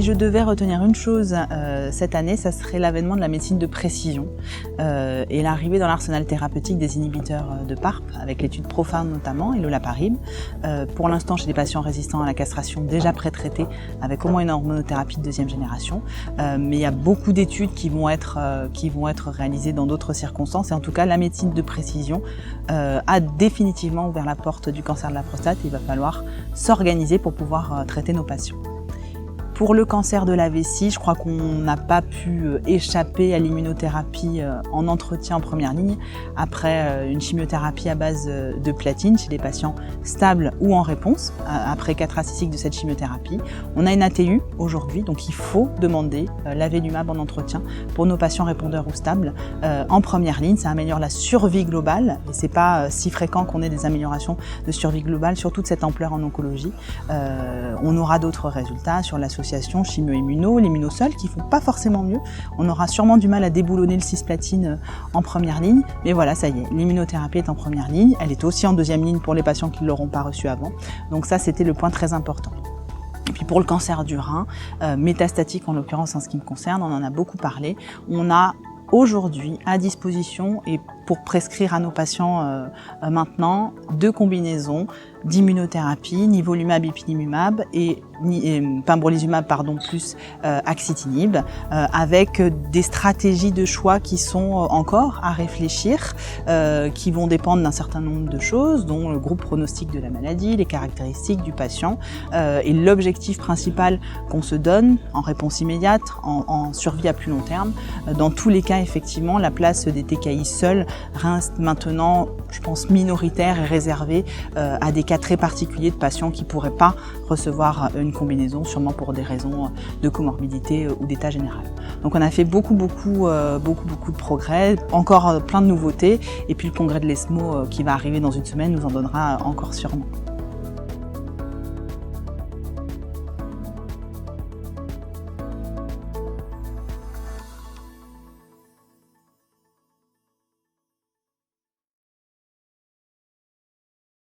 Si je devais retenir une chose cette année, ça serait l'avènement de la médecine de précision et l'arrivée dans l'arsenal thérapeutique des inhibiteurs de PARP, avec l'étude Profound notamment et l'Olaparib. Pour l'instant, chez des patients résistants à la castration déjà pré-traités avec au moins une hormonothérapie de deuxième génération. Mais il y a beaucoup d'études qui vont être réalisées dans d'autres circonstances. Et en tout cas, la médecine de précision a définitivement ouvert la porte du cancer de la prostate. Il va falloir s'organiser pour pouvoir traiter nos patients. Pour le cancer de la vessie, je crois qu'on n'a pas pu échapper à l'immunothérapie en entretien en première ligne après une chimiothérapie à base de platine chez des patients stables ou en réponse après 4 à 6 cycles de cette chimiothérapie. On a une ATU aujourd'hui, donc il faut demander l'avelumab en entretien pour nos patients répondeurs ou stables en première ligne. Ça améliore la survie globale et c'est pas si fréquent qu'on ait des améliorations de survie globale sur toute cette ampleur en oncologie. On aura d'autres résultats sur l'association chimio-immuno, l'immunosol qui font pas forcément mieux. On aura sûrement du mal à déboulonner le cisplatine en première ligne, mais voilà, ça y est, l'immunothérapie est en première ligne. Elle est aussi en deuxième ligne pour les patients qui ne l'auront pas reçue avant. Donc ça, c'était le point très important. Et puis pour le cancer du rein, métastatique en l'occurrence en ce qui me concerne, on en a beaucoup parlé. On a aujourd'hui à disposition et pour prescrire à nos patients maintenant 2 combinaisons d'immunothérapie, nivolumab, ipilimumab et pembrolizumab plus axitinib, avec des stratégies de choix qui sont encore à réfléchir, qui vont dépendre d'un certain nombre de choses, dont le groupe pronostic de la maladie, les caractéristiques du patient, et l'objectif principal qu'on se donne en réponse immédiate, en survie à plus long terme. Dans tous les cas, effectivement, la place des TKI seuls reste maintenant, je pense, minoritaire et réservée à des cas très particuliers de patients qui ne pourraient pas recevoir une combinaison, sûrement pour des raisons de comorbidité ou d'état général. Donc on a fait beaucoup de progrès, encore plein de nouveautés, et puis le congrès de l'ESMO qui va arriver dans une semaine nous en donnera encore sûrement.